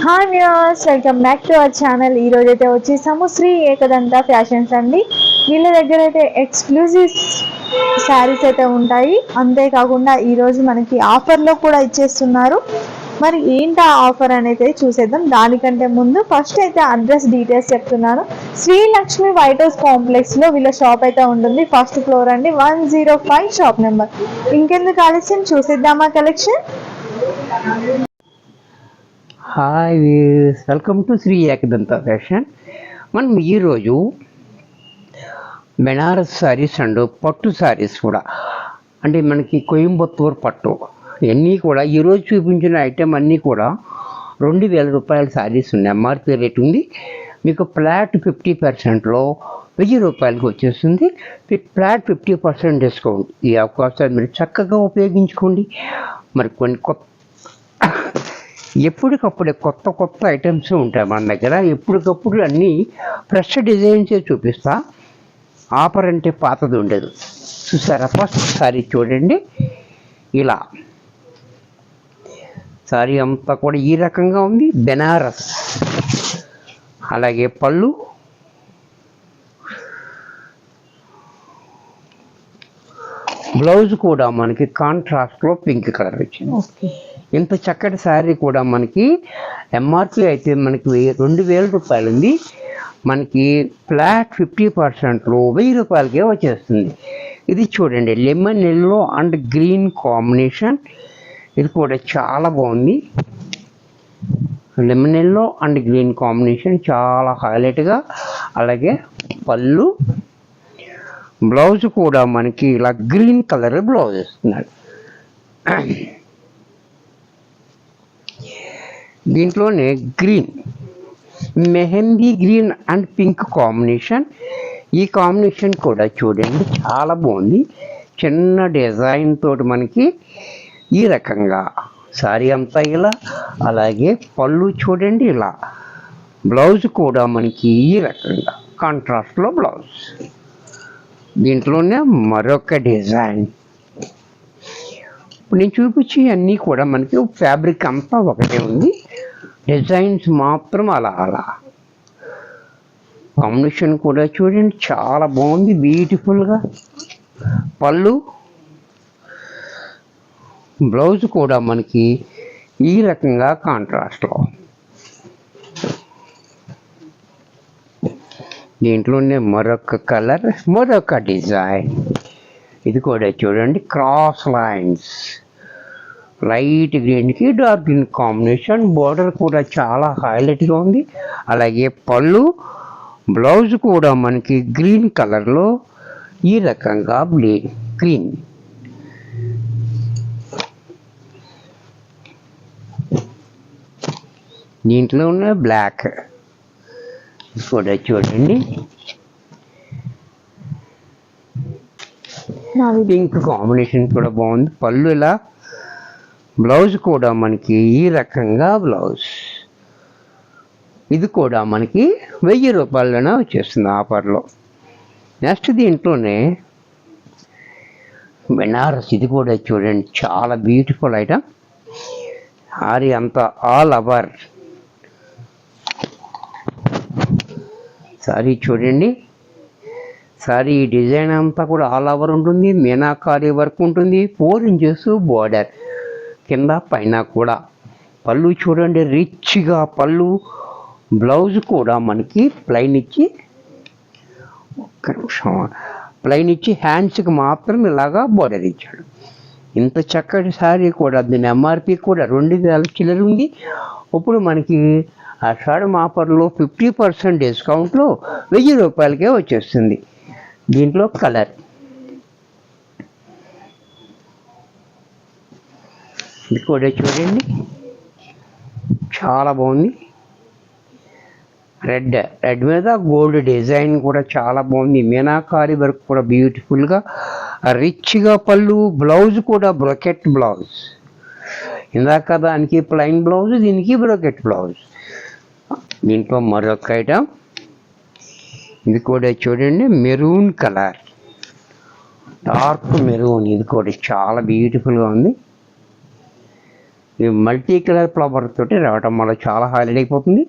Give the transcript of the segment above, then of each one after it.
Hi viewers, welcome back to our channel. ఈ రోజు అయితే వచ్చేసాము శ్రీ ఏకదంత ఫ్యాషన్స్ అండి. వీళ్ళ దగ్గర అయితే ఎక్స్క్లూజివ్ శారీస్ అయితే ఉంటాయి. అంతేకాకుండా ఈరోజు మనకి ఆఫర్లో కూడా ఇచ్చేస్తున్నారు. మరి ఏంటి ఆ ఆఫర్ అనేది చూసేద్దాం. దానికంటే ముందు ఫస్ట్ అయితే అడ్రస్ డీటెయిల్స్ చెప్తున్నాను. శ్రీలక్ష్మి వైట్ హౌస్ కాంప్లెక్స్లో వీళ్ళ షాప్ అయితే ఉంటుంది. ఫస్ట్ ఫ్లోర్ అండి, 105 షాప్ నెంబర్. ఇంకెందుకు కలెక్షన్ చూసేద్దామా? Collection hi, welcome to Shri Ekadanta fashion. మనం ఈరోజు బెనారస్ శారీస్ అండ్ పట్టు శారీస్ కూడా, అంటే మనకి కోయంబత్తూర్ పట్టు ఇవన్నీ కూడా ఈరోజు చూపించిన ఐటెం అన్నీ కూడా 2000 రూపాయల శారీస్ ఉన్నాయి. ఎంఆర్పీ రేట్ ఉంది. మీకు ఫ్లాట్ 50%లో 1000 రూపాయలకి వచ్చేస్తుంది. Flat 50% discount. ఈ అవకాశాలు మీరు చక్కగా ఉపయోగించుకోండి. మరి కొన్ని ఎప్పటికప్పుడే కొత్త ఐటమ్స్ ఉంటాయి మన దగ్గర. ఎప్పటికప్పుడు అన్నీ ఫ్రెష్ డిజైన్సే చూపిస్తా. ఆఫర్ అంటే పాతది ఉండదు. చూసారా? ఫస్ట్ సారీ చూడండి. ఇలా సారీ అంతా కూడా ఈ రకంగా ఉంది. బెనారస్. అలాగే పళ్ళు, బ్లౌజ్ కూడా మనకి కాంట్రాస్ట్లో పింక్ కలర్ వచ్చింది. ఇంత చక్కటి శారీ కూడా మనకి ఎంఆర్పి అయితే మనకి 2000 రూపాయలు ఉంది. మనకి ఫ్లాట్ 50%లో 1000 రూపాయలకే వచ్చేస్తుంది. ఇది చూడండి, lemon yellow and green combination. ఇది కూడా చాలా బాగుంది. Lemon yellow and green combination చాలా హైలైట్గా. అలాగే పళ్ళు, బ్లౌజ్ కూడా మనకి ఇలా గ్రీన్ కలర్ బ్లౌజ్ ఇస్తున్నాడు. దీంట్లోనే green, mehndi green and pink combination. ఈ కాంబినేషన్ కూడా చూడండి చాలా బాగుంది. చిన్న డిజైన్ తోటి మనకి ఈ రకంగా సారీ అంతా ఇలా. అలాగే పళ్ళు చూడండి ఇలా. బ్లౌజ్ కూడా మనకి ఈ రకంగా కాంట్రాస్ట్లో బ్లౌజ్. దీంట్లోనే మరొక డిజైన్. ఇప్పుడు నేను చూపించి అన్నీ కూడా మనకి ఫ్యాబ్రిక్ అంతా ఒకటే ఉంది. డిజైన్స్ మాత్రం అలా అలా. కాంబినేషన్ కూడా చూడండి చాలా బాగుంది, బ్యూటిఫుల్గా. పళ్ళు, బ్లౌజ్ కూడా మనకి ఈ రకంగా కాంట్రాస్ట్లో. దీంట్లోనే మరొక కలర్, మరొక డిజైన్. ఇది కూడా చూడండి, క్రాస్ లైన్స్, లైట్ గ్రీన్కి డార్క్ గ్రీన్ కాంబినేషన్. బోర్డర్ కూడా చాలా హైలైట్గా ఉంది. అలాగే పళ్ళు, బ్లౌజ్ కూడా మనకి గ్రీన్ కలర్లో ఈ రకంగా గ్రీన్. దీంట్లో ఉన్న బ్లాక్ కూడా చూడండి, పింక్ కాంబినేషన్ కూడా బాగుంది. పళ్ళు ఇలా, బ్లౌజ్ కూడా మనకి ఈ రకంగా బ్లౌజ్. ఇది కూడా మనకి 1000 రూపాయలలోనే వచ్చేస్తుంది ఆఫర్లో. నెక్స్ట్ దీంట్లోనే బెనారస్. ఇది కూడా చూడండి చాలా బ్యూటిఫుల్ ఐటమ్. సారీ అంతా ఆల్ ఓవర్ సారీ చూడండి. సారీ డిజైన్ అంతా కూడా ఆల్ ఓవర్ ఉంటుంది. మీనాకారి వర్క్ ఉంటుంది. 4 ఇంచెస్ బోర్డర్ కింద పైన కూడా. పళ్ళు చూడండి రిచ్గా పళ్ళు. బ్లౌజ్ కూడా మనకి ప్లెయిన్ ఇచ్చి, ఒక్క నిమిషం, ప్లెయిన్ ఇచ్చి హ్యాండ్స్కి మాత్రం ఇలాగా బోర్డర్ ఇచ్చాడు. ఇంత చక్కటి శారీ కూడా దీని ఎంఆర్పి కూడా 2000 చిల్లర ఉంది. ఇప్పుడు మనకి ఆషాఢం ఆఫర్లో 50% డిస్కౌంట్లో 1000 రూపాయలకే వచ్చేస్తుంది. దీంట్లో కలర్, ఇది కూడా చూడండి చాలా బాగుంది. రెడ్ మీద గోల్డ్ డిజైన్ కూడా చాలా బాగుంది. మీనాకారి వర్క్ కూడా బ్యూటిఫుల్గా, రిచ్గా పళ్ళు. బ్లౌజ్ కూడా బ్రొకెట్ బ్లౌజ్. ఇందాక దానికి ప్లెయిన్ బ్లౌజ్, దీనికి బ్రొకెట్ బ్లౌజ్. దీంట్లో మరొక ఐటమ్. ఇది కూడా చూడండి మెరూన్ కలర్, డార్క్ మెరూన్. ఇది కూడా చాలా బ్యూటిఫుల్గా ఉంది. ఈ మల్టీ కలర్ ఫ్లవర్ తోటి రావటం వల్ల చాలా హైలైట్ అయిపోతుంది.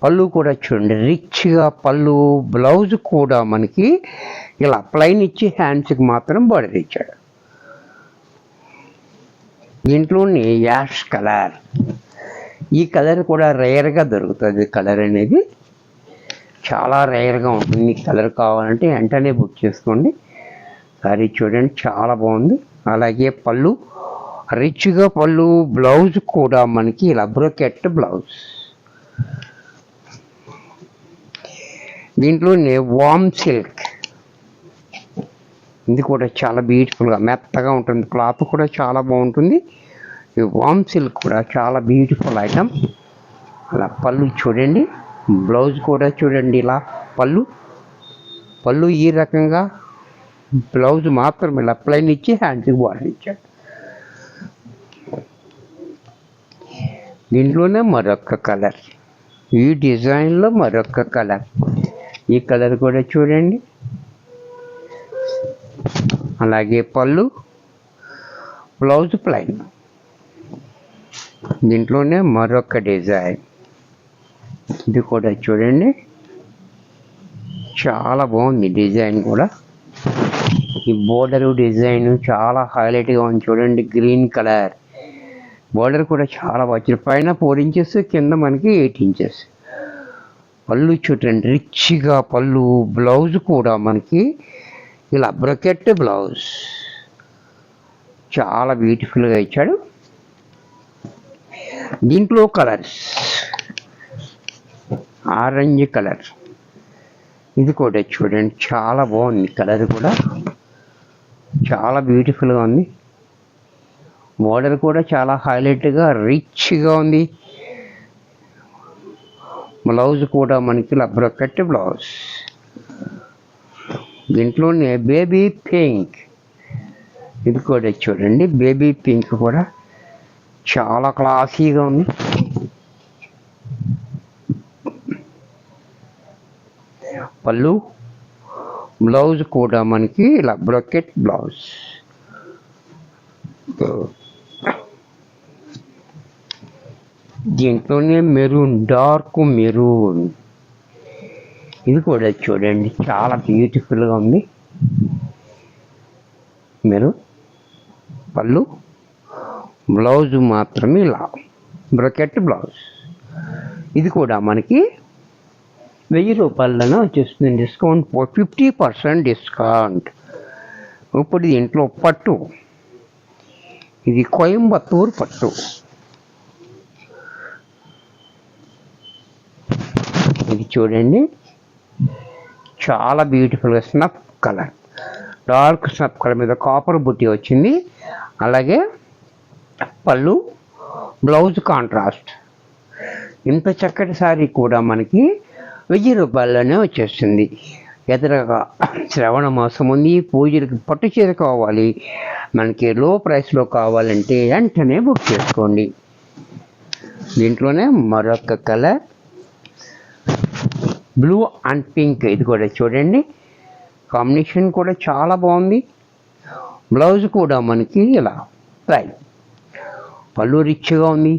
పళ్ళు కూడా చూడండి రిచ్గా పళ్ళు, బ్లౌజ్ కూడా మనకి ఇలా ప్లైన్ ఇచ్చి హ్యాండ్స్కి మాత్రం బార్డర్ ఇచ్చాడు. దీంట్లోని యాష్ కలర్, ఈ కలర్ కూడా రేర్గా దొరుకుతుంది. కలర్ అనేది చాలా రేర్గా ఉంటుంది. కలర్ కావాలంటే వెంటనే బుక్ చేసుకోండి. సారీ చూడండి చాలా బాగుంది. అలాగే పళ్ళు రిచ్గా పళ్ళు, బ్లౌజ్ కూడా మనకి ఇలా బ్రోకెట్ బ్లౌజ్. దీంట్లోనే వామ్ సిల్క్, ఇది కూడా చాలా బ్యూటిఫుల్గా మెత్తగా ఉంటుంది. క్లాత్ కూడా చాలా బాగుంటుంది. ఈ వామ్ సిల్క్ కూడా చాలా బ్యూటిఫుల్ ఐటమ్. అలా పళ్ళు చూడండి, బ్లౌజ్ కూడా చూడండి ఇలా పళ్ళు ఈ రకంగా, బ్లౌజ్ మాత్రం ఇలా ప్లైన్ ఇచ్చి హ్యాండ్స్కి బార్డర్ ఇచ్చాడు. దీంట్లోనే మరొక కలర్, ఈ డిజైన్లో మరొక కలర్, ఈ కలర్ కూడా చూడండి. అలాగే పళ్ళు, బ్లౌజ్ ప్లైన్. దీంట్లోనే మరొక డిజైన్, ఇది కూడా చూడండి చాలా బాగుంది డిజైన్ కూడా. ఈ బోర్డరు డిజైన్ చాలా హైలైట్గా ఉంది చూడండి. గ్రీన్ కలర్ బోర్డర్ కూడా చాలా బాగా, పైన 4 ఇంచెస్, కింద మనకి 8 ఇంచెస్. పళ్ళు చూడండి రిచ్గా పళ్ళు, బ్లౌజ్ కూడా మనకి ఇలా బ్రొకెట్ బ్లౌజ్ చాలా బ్యూటిఫుల్గా ఇచ్చాడు. దీంట్లో కలర్స్ ఆరెంజ్ కలర్, ఇది కూడా చూడండి చాలా బాగుంది. కలర్ కూడా చాలా బ్యూటిఫుల్గా ఉంది. బోర్డర్ కూడా చాలా హైలైట్గా రిచ్గా ఉంది. బ్లౌజ్ కూడా మనకి ఇలా బ్రొకెట్ బ్లౌజ్. దీంట్లోనే బేబీ పింక్, ఇది కూడా చూడండి బేబీ పింక్ కూడా చాలా క్లాసీగా ఉంది. పళ్ళు, బ్లౌజ్ కూడా మనకి ఇలా బ్రొకెట్ బ్లౌజ్. దీంట్లోనే మెరూన్, డార్క్ మెరూన్, ఇది కూడా చూడండి చాలా బ్యూటిఫుల్గా ఉంది. మెరూన్ పళ్ళు, బ్లౌజ్ మాత్రమే ఇలా బ్రొకెట్ బ్లౌజ్. ఇది కూడా మనకి 1000 రూపాయలలోనే వచ్చేస్తుంది. Discount 50% discount. ఇప్పుడు దీంట్లో పట్టు, ఇది కోయంబత్తూర్ పట్టు, ఇది చూడండి చాలా బ్యూటిఫుల్గా snuff colour, dark snuff colour మీద కాపర్ బుట్టి వచ్చింది. అలాగే పళ్ళు, బ్లౌజ్ కాంట్రాస్ట్. ఇంత చక్కటి శారీ కూడా మనకి 1000 రూపాయల్లోనే వచ్చేస్తుంది. ఎదురుగా శ్రవణ మాసం ఉంది, పూజలకి పట్టు చీర కావాలి, మనకి లో ప్రైస్లో కావాలంటే వెంటనే బుక్ చేసుకోండి. దీంట్లోనే మరొక కలర్ బ్లూ అండ్ పింక్, ఇది కూడా చూడండి కాంబినేషన్ కూడా చాలా బాగుంది. బ్లౌజ్ కూడా మనకి ఇలా ప్లైన్, పళ్ళు రిచ్గా ఉంది.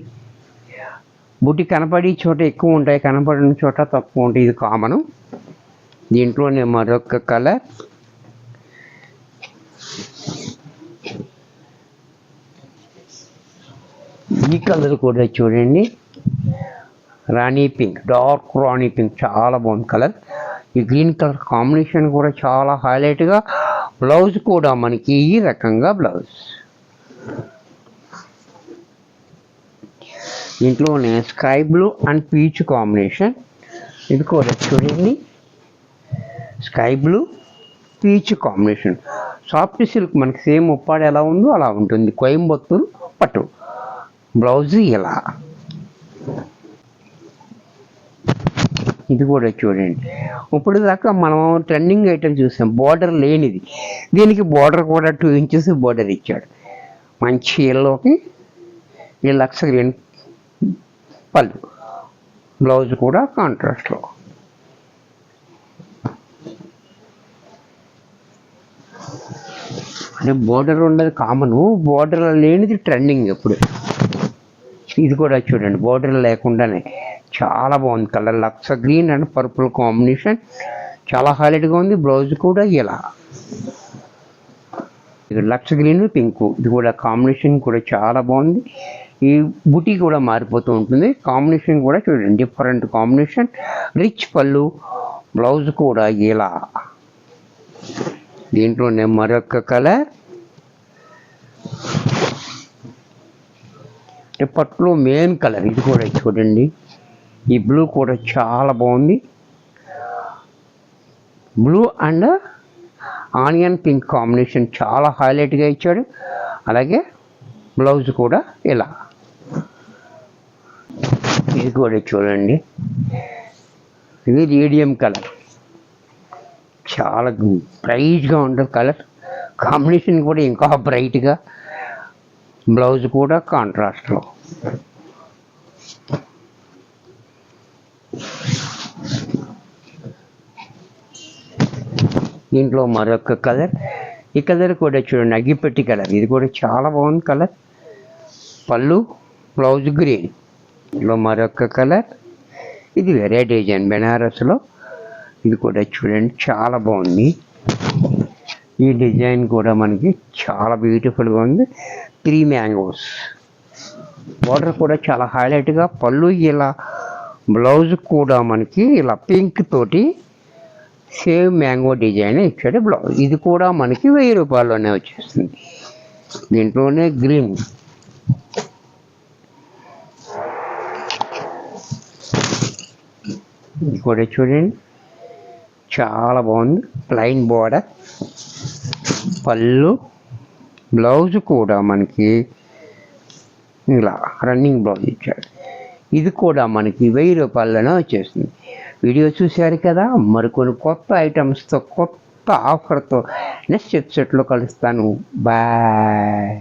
బుట్టి కనపడి చోట ఎక్కువ ఉంటాయి, కనపడిన చోట తక్కువ ఉంటాయి, ఇది కామను. దీంట్లోనే మరొక కలర్ ఈ కలర్ కూడా చూడండి రాణి పింక్, డార్క్ రాణి పింక్ చాలా బాగుంది కలర్. ఈ గ్రీన్ కలర్ కాంబినేషన్ కూడా చాలా హైలైట్గా. బ్లౌజ్ కూడా మనకి ఈ రకంగా బ్లౌజ్. దీంట్లోనే sky blue and peach combination, ఇది కూడా చూడండి sky blue peach combination. Soft silk మనకి సేమ్ ఉప్పాడు ఎలా ఉందో అలా ఉంటుంది. కోయంబత్తూర్ పట్టు, బ్లౌజ్ ఇలా. ఇది కూడా చూడండి ఇప్పుడు దాకా మనం ట్రెండింగ్ ఐటమ్ చూసాం, బార్డర్ లేనిది. దీనికి బార్డర్ కూడా 2 ఇంచెస్ బార్డర్ ఇచ్చాడు. మంచి ఎల్లోకి ఈ లక్ష గ్రీన్ పళ్ళు, బ్లౌజ్ కూడా కాంట్రాస్ట్లో. అంటే బోర్డర్ ఉండదు కామను, బోర్డర్ లేనిది ట్రెండింగ్ ఎప్పుడు. ఇది కూడా చూడండి బోర్డర్ లేకుండానే చాలా బాగుంది కలర్. లక్స్ గ్రీన్ అండ్ పర్పుల్ కాంబినేషన్ చాలా హైలైట్గా ఉంది. బ్లౌజ్ కూడా ఇలా ఇది లక్స్ గ్రీన్ పింక్, ఇది కూడా కాంబినేషన్ కూడా చాలా బాగుంది. ఈ బుటీ కూడా మారిపోతూ ఉంటుంది. కాంబినేషన్ కూడా చూడండి డిఫరెంట్ కాంబినేషన్. రిచ్ పళ్ళు, బ్లౌజ్ కూడా ఇలా. దీంట్లోనే మరొక కలర్ పట్టులో మెయిన్ కలర్, ఇది కూడా చూడండి. ఈ బ్లూ కూడా చాలా బాగుంది. Blue and onion pink combination చాలా హైలైట్గా ఇచ్చాడు. అలాగే బ్లౌజ్ కూడా ఇలా. ఇది కూడా చూడండి, ఇది రేడియం కలర్, చాలా బ్రైట్గా ఉంటుంది కలర్. కాంబినేషన్ కూడా ఇంకా బ్రైట్గా. బ్లౌజ్ కూడా కాంట్రాస్ట్లో. దీంట్లో మరొక కలర్, ఈ కలర్ కూడా చూడండి అగ్గిపెట్టి కలర్, ఇది కూడా చాలా బాగుంది కలర్. పళ్ళు, బ్లౌజ్ గ్రీన్. దీంట్లో మరొక కలర్, ఇది వేరే డిజైన్ బెనారస్లో. ఇది కూడా చూడండి చాలా బాగుంది. ఈ డిజైన్ కూడా మనకి చాలా బ్యూటిఫుల్గా ఉంది. 3 మ్యాంగోస్. బార్డర్ కూడా చాలా హైలైట్గా. పళ్ళు ఇలా, బ్లౌజ్ కూడా మనకి ఇలా పింక్ తోటి సేమ్ మ్యాంగో డిజైన్ ఇచ్చాడు బ్లౌజ్. ఇది కూడా మనకి 1000 రూపాయల్లోనే వచ్చేస్తుంది. దీంట్లోనే గ్రీన్, ఇది కూడా చూడండి చాలా బాగుంది. ప్లెయిన్ బార్డర్, పళ్ళు, బ్లౌజ్ కూడా మనకి ఇలా రన్నింగ్ బ్లౌజ్ ఇచ్చాడు. ఇది కూడా మనకి 1000 రూపాయల్లోనే వచ్చేస్తుంది. వీడియో చూశారు కదా, మరికొన్ని కొత్త ఐటమ్స్తో కొత్త ఆఫర్తో నెక్స్ట్ ఎపిసోడ్లో కలుస్తాను. బాయ్.